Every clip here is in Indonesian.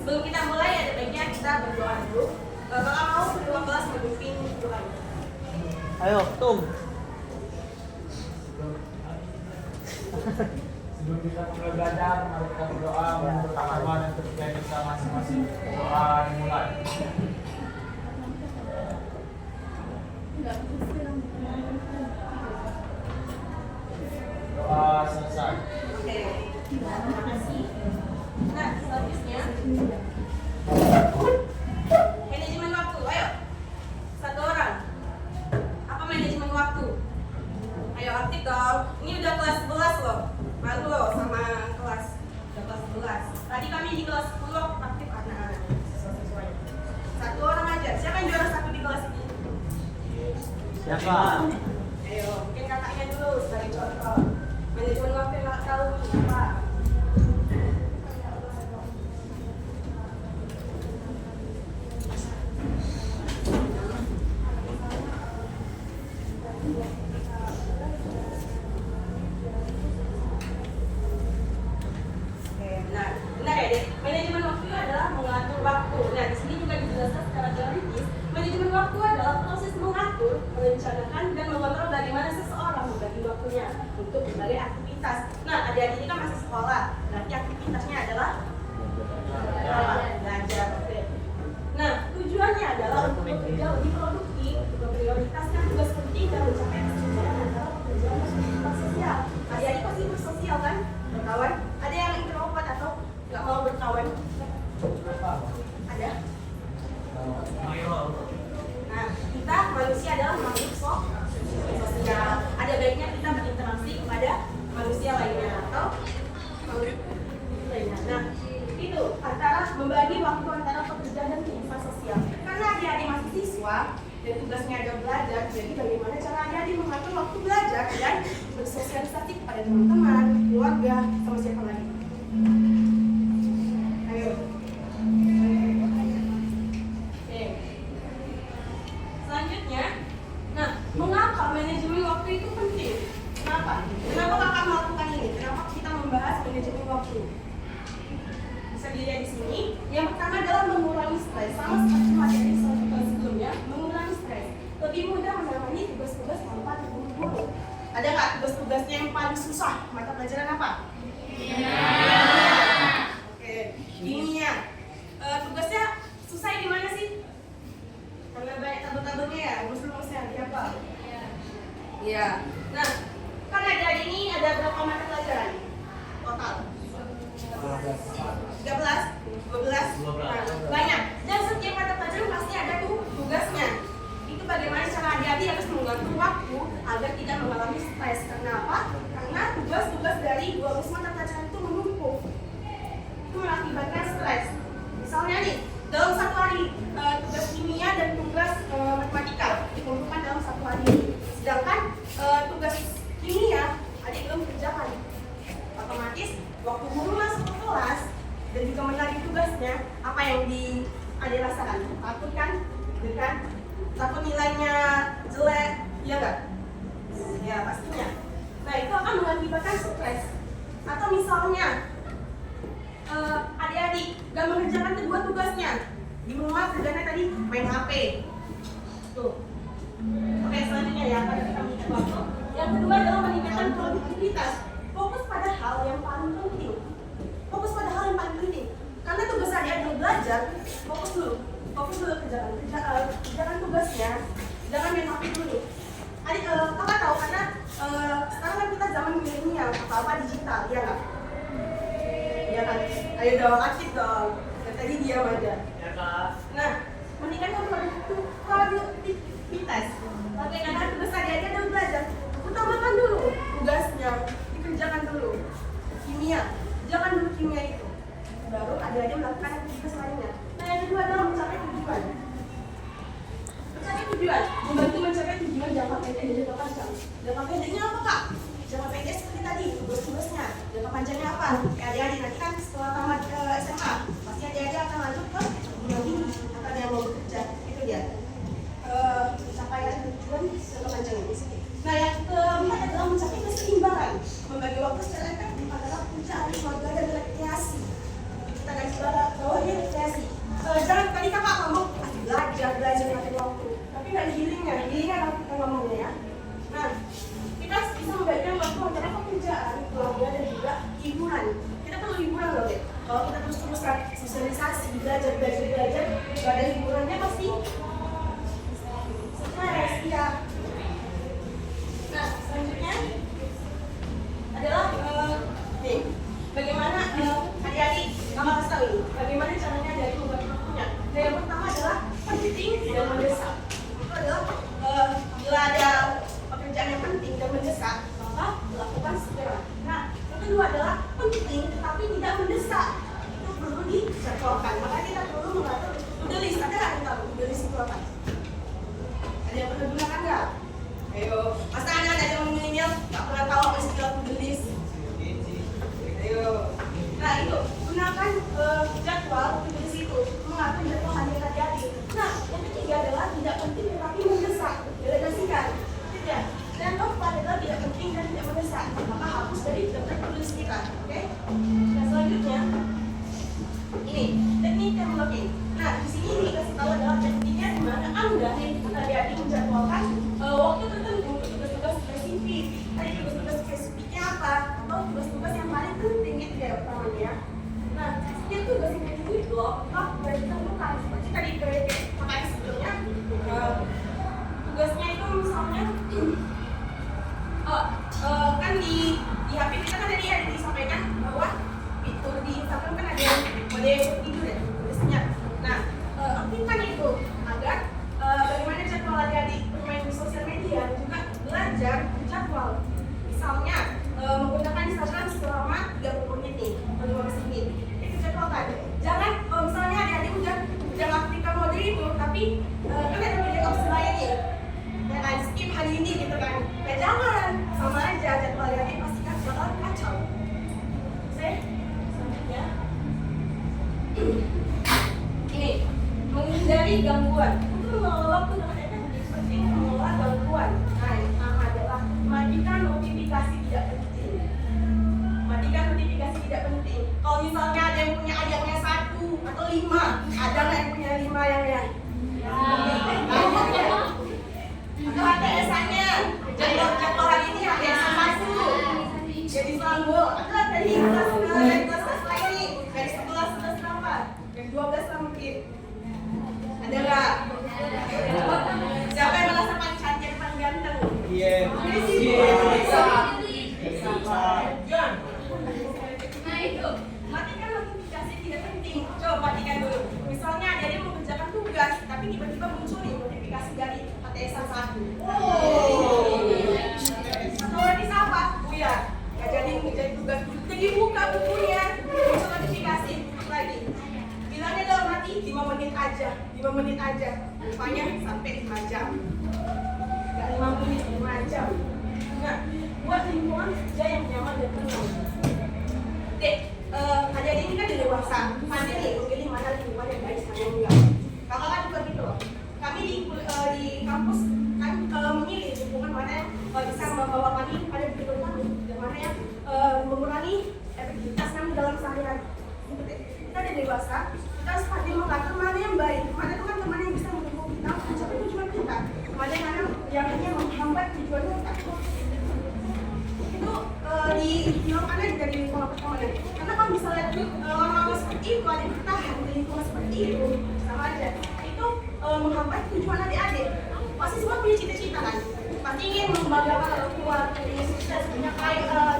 sebelum kita mulai ada baiknya kita berdoa dulu. Kalau mau kedua kelas memimpin doa. Ayo, Tum. Sebelum kita mulai belajar, mari kita berdoa bersama-sama dan ketika kita masing-masing doa dimulai. Doa selesai. Oke. Terima kasih. Nah, selanjutnya manajemen waktu. Ayo. Satu orang. Apa manajemen waktu? Ayo aktif dong. Ini udah kelas 11 loh. Malu loh sama kelas. Udah kelas 11. Tadi kami di kelas 10 aktif anak-anak. Sesuai. Satu orang aja. Siapa yang juara satu di kelas ini? Siapa? Ayo, mungkin kakaknya dulu sebagai contoh. Manajemen waktu yang nggak tahu apa? Benar ya, Dek? Manajemen waktu adalah mengatur waktu. Nah, di sini juga dijelaskan secara teoritis, manajemen waktu adalah proses mengatur, merencanakan, dan mengontrol bagaimana seseorang membagi waktunya untuk berbagai aktivitas. Nah, adik-adik ini kan masih sekolah, berarti aktivitasnya adalah belajar. Oke. Nah, tujuannya adalah untuk bekerja lebih produktif, memprioritaskan tugas penting dan mencapai keseimbangan antara pekerjaan dan aktivitas sosial. Adik-adik pasti bersosial kan, berkawan. Ada yang introvert atau nggak mau berkawan? Ada? Nah, kita manusia adalah makhluk sosial. Ada baiknya kita berinteraksi kepada manusia lainnya atau makhluk lainnya. Nah, itu antara membagi waktu antara pekerjaan dan kehidupan sosial. Karena adik-adik masih siswa dan tugasnya ada belajar, jadi bagaimana cara adik-adik mengatur waktu belajar dan bersosialisasi kepada teman-teman, keluarga, sama siapa lagi? Ayo. Oke. Selanjutnya, nah, mengapa manajemen waktu itu penting? Kenapa? Kenapa kakak melakukan ini? Kenapa kita membahas manajemen waktu? Bisa dilihat di sini. Yang pertama adalah mengurangi stres. Sama seperti materi sebelumnya, mengurangi stres. Lebih mudah menangani tugas-tugas tanpa terburu-buru. Ada nggak tugas-tugasnya yang paling susah? Mata pelajaran apa? Oke, kimia. Tugasnya susah di mana sih? Karena banyak tabel-tabelnya ya, rumus-rumusnya apa? Iya. Nah, kan adik-adik ini ada berapa mata pelajaran total? 13, 12, nah, banyak. Dan setiap mata pelajaran pasti ada tuh tugasnya. Itu bagaimana cara adik-adik harus mengatur waktu agar tidak mengalami stres. Karena apa? Karena tugas-tugas dari 12 mata pelajaran itu menumpuk. Itu mengakibatkan stres. Misalnya nih, dalam satu hari tugas kimia dan tugas matematika dikumpulkan dalam satu hari. Sedangkan tugas kimia adik belum kerjakan. Otomatis waktu guru masuk ke kelas dan juga menagih tugasnya, apa yang adik rasakan? Takut kan? Dengan takut nilainya jelek, iya nggak? Ya pastinya. Nah, itu akan mengakibatkan stres. Atau misalnya adik-adik gak mengerjakan kedua tugasnya, di rumah kerjanya tadi main HP. Tuh. Oke, selanjutnya ya, pada kita meningkat waktu. Yang kedua adalah meningkatkan produktivitas. Fokus pada hal yang paling penting. Fokus pada hal yang paling penting. Karena tugas adik-adik belajar, fokus dulu kerjakan tugasnya, jangan main HP dulu. Adik, kakak tahu karena sekarang kan kita zaman milenial, apa-apa digital, ya nggak? Ya kan? Ayo dong, aktif dong. Dan tadi diam aja. Ya kak. Nah, meningkatkan produktivitas. Oke, karena tugas adik-adik ada belajar, utamakan dulu tugasnya, dikerjakan dulu. Kimia, jangan dulu kimia itu. Baru adik-adik melakukan aktivitas lainnya. Nah, yang kedua adalah mencapai tujuan. Mencapai tujuan, membantu mencapai tujuan jangka pendek dan jangka panjang. Jangka pendeknya apa kak? Jangka pendek seperti tadi, tugas-tugasnya. Jangka panjangnya apa? Adik-adik nanti kan setelah tamat SMA, pasti adik-adik akan lanjut ke dunia tinggi, akan yang mau bekerja. Itu dia. Pencapaian tujuan jangka panjang ini. Nah, yang keempat adalah mencapai keseimbangan. Membagi waktu secara efektif adalah kunci keluarga dan rekreasi. Kita garis bawahnya rekreasi. organisasi. Jangan tadi kakak ngomong belajar ngatur waktu, tapi nggak ada healingnya apa kita ngomongnya ya. Nah, kita bisa membagikan waktu antara pekerjaan, keluarga dan juga hiburan. Kita perlu hiburan loh deh. Kalau kita terus-terusan sosialisasi, belajar, nggak ada hiburannya pasti stres ya. Nah, selanjutnya adalah nih, bagaimana adik-adik kamu harus tahu ini, bagaimana caranya dari membagi waktunya. Nah, yang pertama adalah penting dan mendesak. Itu adalah bila ada pekerjaan yang penting dan mendesak, maka lakukan segera. Nah, yang kedua adalah penting tapi tidak mendesak. Itu perlu dijadwalkan. Maka kita perlu mengatur to-do list. Ada nggak yang tahu to-do list itu apa? Ada yang pernah gunakan nggak? Ayo, masa ada yang milenial nggak pernah tahu apa istilah to-do list? Ayo, nah itu gunakan jadwal to-do list itu mengatur jadwal adik-adik. Nah, yang ketiga adalah tidak penting tetapi mendesak. Delegasikan, tidak. Dan keempat adalah tidak penting dan tidak mendesak. Maka hapus dari daftar to-do list kita, oke? Nah, selanjutnya ini teknik time blocking. Nah, di sini dikasih tahu adalah tekniknya di mana Anda adik-adik menjadwalkan waktu tertentu untuk tugas-tugas spesifik. Tadi tugas-tugas spesifiknya apa? Atau tugas-tugas yang paling penting itu ya utamanya. Nah, setiap tugas yang di blok, maka ditentukan seperti tadi pakai sebelumnya. Tugasnya itu misalnya kan di HP kita kan tadi ada disampaikan bahwa itu di Instagram kan ada mode tidur ya tulisnya. Nah, aktifkan itu agar bagaimana jadwal adik-adik bermain di sosial media dan juga belajar jadwal. Misalnya menggunakan Instagram selama 30 menit nih, atau 15 menit. Itu jadwalkan. Jangan misalnya adik-adik udah aktifkan mode itu, tapi kan ada media opsi lain nih. Ya kan, skip hari ini gitu kan. Ya jangan, sama aja jadwal adik-adik pasti kan bakal kacau. Selanjutnya ini menghindari gangguan. Untuk mengelola waktu dengan efektif penting mengelola gangguan. Nah, yang pertama adalah matikan notifikasi tidak penting. Matikan notifikasi tidak penting. Kalau misalnya ada yang punya adiknya 1 atau 5, ada nggak yang punya 5 yang ya? Atau ATS-nya jadwal hari ini ATS-nya 1 jadi selanggo. Atau dari kelas lain dari 11 berapa? Dari 12 lah mungkin. Ada nggak? Siapa yang merasa paling cantik, paling ganteng? Iya. Nah itu, matikan notifikasi tidak penting. Coba matikan dulu. Misalnya ada yang mengerjakan tugas, tapi tiba-tiba muncul nih notifikasi dari ATS-an 1. Satu lagi siapa? Buya. Gak jadi ngerjain tugas. Jadi buka bukunya, muncul notifikasi lagi. Bilangnya dalam hati 5 menit aja, 5 menit aja. Rupanya sampai 5 jam. Gak 5 menit, 5 jam. Nah, buat lingkungan kerja yang nyaman dan tenang. Dek, adik-adik ini kan udah dewasa. Pandai nih memilih mana lingkungan yang baik sama yang enggak. Kakak kan juga gitu loh. Kami di kampus kan memilih lingkungan mana yang bisa membawa kami pada tujuan kami dan mana yang mengurangi efektivitas kami dalam sehari-hari. Kita udah dewasa, kita harus pandai mengatur mana yang baik, mana teman-teman yang bisa mendukung kita mencapai tujuan kita, mana yang hanya menghambat tujuan kita. Itu dilakukan aja dari lingkungan pertemanan. Karena kalau misalnya orang-orang seperti itu, ada yang bertahan di lingkungan seperti itu, sama aja. Itu menghambat tujuan adik-adik. Pasti semua punya cita-cita kan? Pasti ingin membanggakan orang tua, punya sukses, punya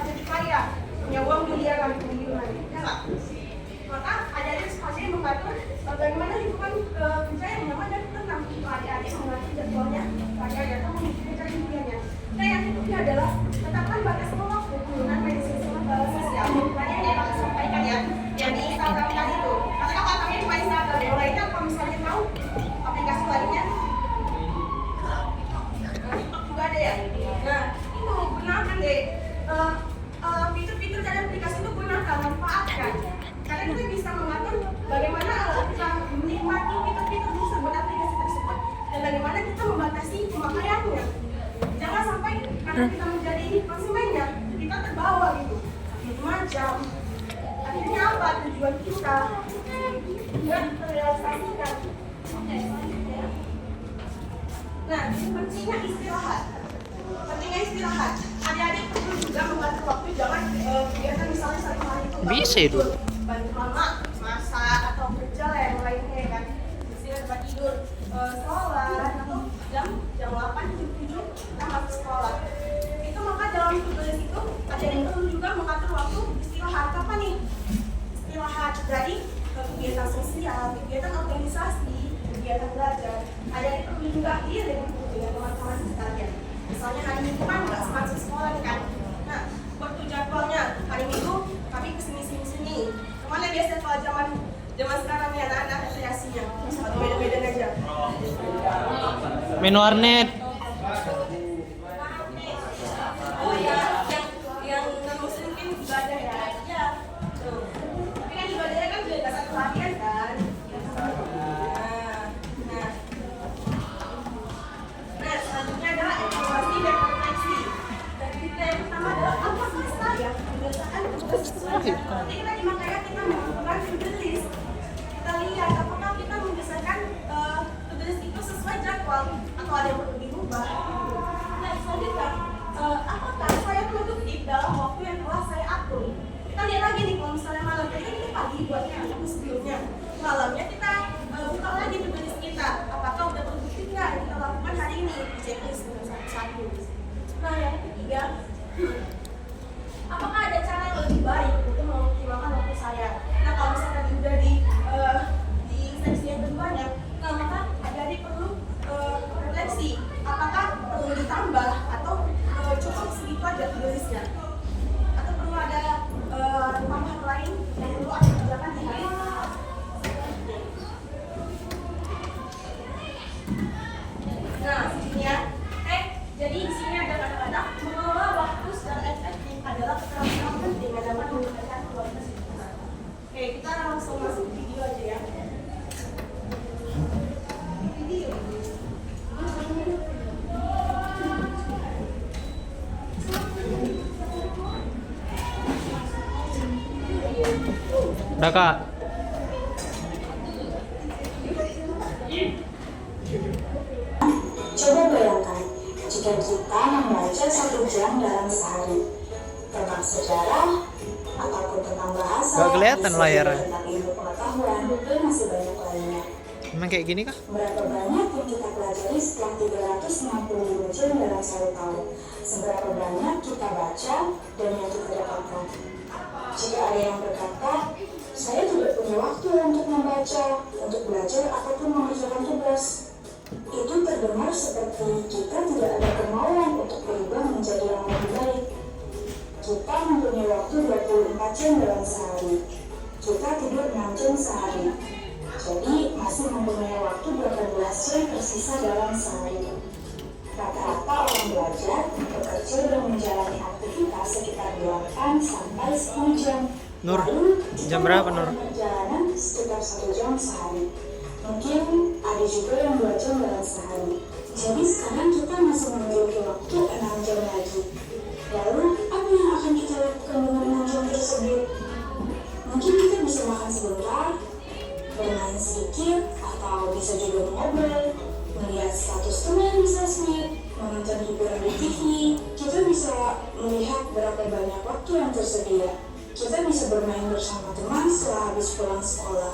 jadi kaya, punya uang miliaran, triliunan, ya nggak? Maka adik-adik sepatutnya mengatur bagaimana lingkungan kerja yang nyaman dan tenang. Adik-adik mengatur jadwalnya, karya atau mengejar impiannya. Nah, yang kedua adalah tetapkan batas waktu penggunaan media sosial. Tadi yang dia sampaikan ya, yang di Instagram tadi itu. Karena kalau kami buka Instagram, yang lainnya kalau misalnya tahu aplikasi lainnya, TikTok juga ada ya. Nah, itu gunakan deh. Fitur-fitur dari aplikasi itu gunakan, manfaatkan. Karena kita bisa mengatur bagaimana kita menikmati fitur-fitur tersebut, aplikasi tersebut, dan bagaimana kita membatasi pemakaiannya. Jangan sampai karena kita menjadi konsumennya, kita terbawa gitu. 5 jam. Akhirnya apa tujuan kita? Ya, sosialisasikan. Oke, selanjutnya. Nah, pentingnya istirahat. Pentingnya istirahat. Adik-adik perlu juga mengatur waktu, jangan kegiatan misalnya satu hari itu Bisa itu. banyak lama, masak atau kerja lah yang lainnya ya kan. Istirahat tempat tidur, sekolah atau jam 8 jam 7 kita harus sekolah. Itu maka dalam tugas itu adik-adik perlu juga mengatur waktu istirahat. Kapan nih? Istirahat dari kegiatan sosial, kegiatan organisasi, kegiatan belajar. Adik-adik perlu juga healing dengan teman-teman sekalian. Misalnya hari Minggu kan nggak sempat sekolah nih kan. Nah, waktu jadwalnya hari Minggu kami kesini. Kemana biasanya kalau zaman sekarang nih anak-anak rekreasinya? Beda-beda aja. Main warnet. Oh ya, yang non muslim kan ibadah ya. Iya. Tuh. Tapi kan ibadahnya kan juga satu harian kan. Nah, selanjutnya adalah evaluasi dan refleksi. Dan kita yang pertama adalah apakah saya mengerjakan tugas belajar? Jadi tadi makanya kita melakukan to-do list. Kita lihat apakah kita mengerjakan to-do list itu sesuai jadwal atau ada yang perlu dirubah. Nah, selanjutnya apakah saya produktif dalam waktu yang telah saya atur? Kita lihat lagi nih kalau misalnya malam, tadi kan kita pagi buatnya atau sebelumnya. Malamnya kita buka lagi to-do list kita. Apakah udah produktif nggak yang kita lakukan hari ini? Checklist satu-satu. Nah, yang ketiga, apakah ada cara yang lebih baik untuk mengoptimalkan waktu saya? Nah, kalau misalnya tadi udah di seksi yang lebih banyak, nah maka adik-adik perlu refleksi. Apakah perlu ditambah atau cukup segitu aja to-do listnya? Atau perlu ada tambahan lain yang perlu ada kerjakan di hari ini? Nah, ini ya. Jadi di sini ada kata-kata mengelola waktu secara efektif adalah keterampilan penting yang dapat meningkatkan kualitas hidup. Oke, kita langsung masuk video aja ya. Video. Udah kak. Coba bayangkan jika kita membaca 1 jam dalam sehari tentang sejarah ataupun tentang bahasa, Gak kelihatan layarnya. tentang ilmu pengetahuan dan masih banyak lainnya. Emang kayak gini kah? Berapa banyak yang kita pelajari setelah 365 jam dalam 1 tahun? Seberapa banyak kita baca dan yang kita dapatkan? Jika ada yang berkata, saya tidak punya waktu untuk membaca, untuk belajar ataupun mengerjakan tugas, itu terdengar seperti kita tidak ada kemauan untuk berubah menjadi yang lebih baik. Kita mempunyai waktu 24 jam dalam sehari. Kita tidur 6 jam sehari. Jadi masih mempunyai waktu 18 jam tersisa dalam sehari. Rata-rata orang belajar, bekerja dan menjalani aktivitas sekitar 8 sampai 10 jam. Nur, Lalu, jam berapa, Nur? Perjalanan sekitar 1 jam sehari. Mungkin ada juga yang 2 jam dalam sehari. Jadi sekarang kita masih memiliki waktu 6 jam lagi. Lalu apa yang akan kita lakukan dengan 6 jam tersebut? Mungkin kita bisa makan sebentar, bermain sedikit, atau bisa juga mengobrol, melihat status teman di sosmed, menonton hiburan di TV. Kita bisa melihat berapa banyak waktu yang tersedia. Kita bisa bermain bersama teman setelah habis pulang sekolah.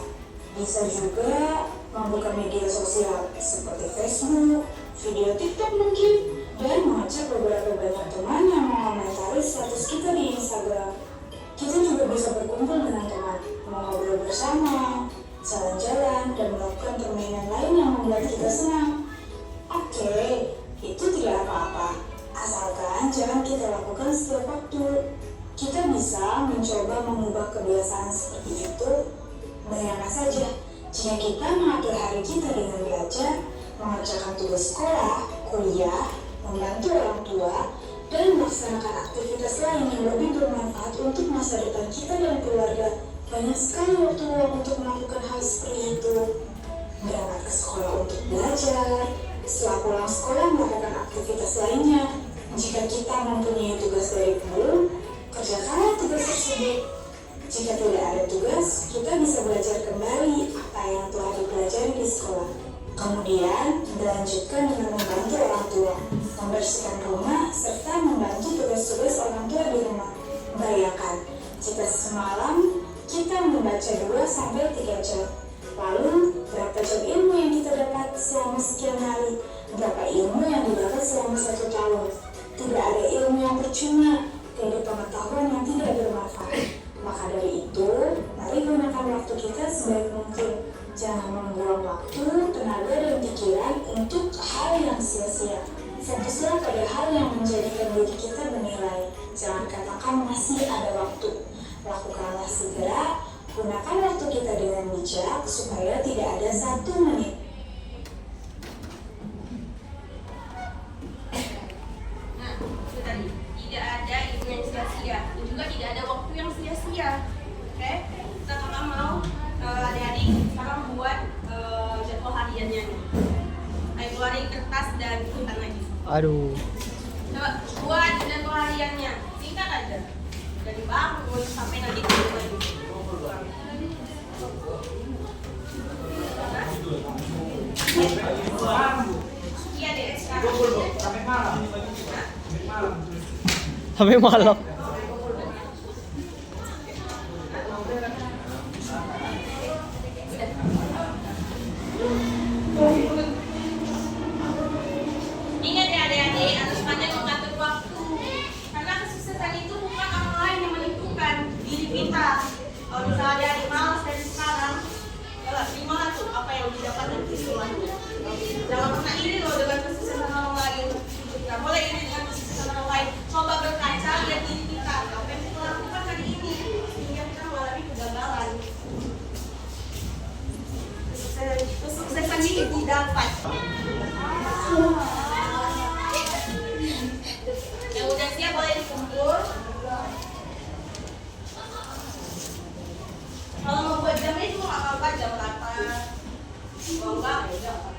Bisa juga membuka media sosial seperti Facebook, video TikTok mungkin, dan mengajak beberapa banyak teman yang mengomentari status kita di Instagram. Kita juga bisa berkumpul dengan teman, mengobrol bersama, jalan-jalan, dan melakukan permainan lain yang membuat kita senang. Oke, itu tidak apa-apa, asalkan jangan kita lakukan setiap waktu. Kita bisa mencoba mengubah kebiasaan seperti itu. Bayangkan saja, jika kita mengatur hari kita dengan belajar, mengerjakan tugas sekolah, kuliah, membantu orang tua, dan melaksanakan aktivitas lain yang lebih bermanfaat untuk masa depan kita dan keluarga. Banyak sekali waktu luang untuk melakukan hal seperti itu. Berangkat ke sekolah untuk belajar, setelah pulang sekolah melakukan aktivitas lainnya. Jika kita mempunyai tugas dari guru, kerjakanlah tugas tersebut. Jika tidak ada tugas, kita bisa belajar kembali apa yang telah dipelajari di sekolah. Kemudian, dilanjutkan dengan membantu orang tua, membersihkan rumah, serta membantu tugas-tugas orang tua di rumah. Bayangkan, jika semalam kita membaca 2-3 jam, lalu berapa jam ilmu yang kita dapat selama sekian hari? Berapa ilmu yang didapat selama 1 tahun? Tidak ada ilmu yang percuma, tidak ada pengetahuan yang tidak bermanfaat. Maka dari itu, mari gunakan waktu kita sebaik mungkin. Jangan membuang waktu, tenaga, dan pikiran untuk hal yang sia-sia. Fokuslah pada hal yang menjadikan diri kita bernilai. Jangan katakan masih ada waktu. Lakukanlah segera, gunakan waktu kita dengan bijak supaya tidak ada 1 menit. Nah, itu tadi. Tidak ada ilmu yang sia-sia, dan juga tidak ada waktu yang sia-sia. Oke? Kita kalau mau adik-adik sekarang buat jadwal hariannya nih. Ayo keluarin kertas dan bukuan lagi. Aduh. Coba buat jadwal hariannya. Singkat aja. Dari bangun sampai nanti tidur lagi. Iya deh sekarang. Sampai malam. Sampai malam. Ingat ya adik-adik, harus pandai mengatur waktu. Karena kesuksesan itu bukan orang lain yang menentukan, diri kita. Kalau misalnya adik-adik malas dari sekarang, ya terimalah tuh apa yang didapat nanti setelahnya. Jangan pernah iri loh dengan kesuksesan orang lain. Gak boleh iri dengan kesuksesan orang lain. Coba berkaca, lihat diri kita. Apa yang kita lakukan hari ini, sehingga kita mengalami kegagalan. Kesuksesan ini didapat. Yang udah siap boleh dikumpul. Kalau mau buat jamnya itu nggak apa-apa, jam 8. Kalau enggak, ya udah.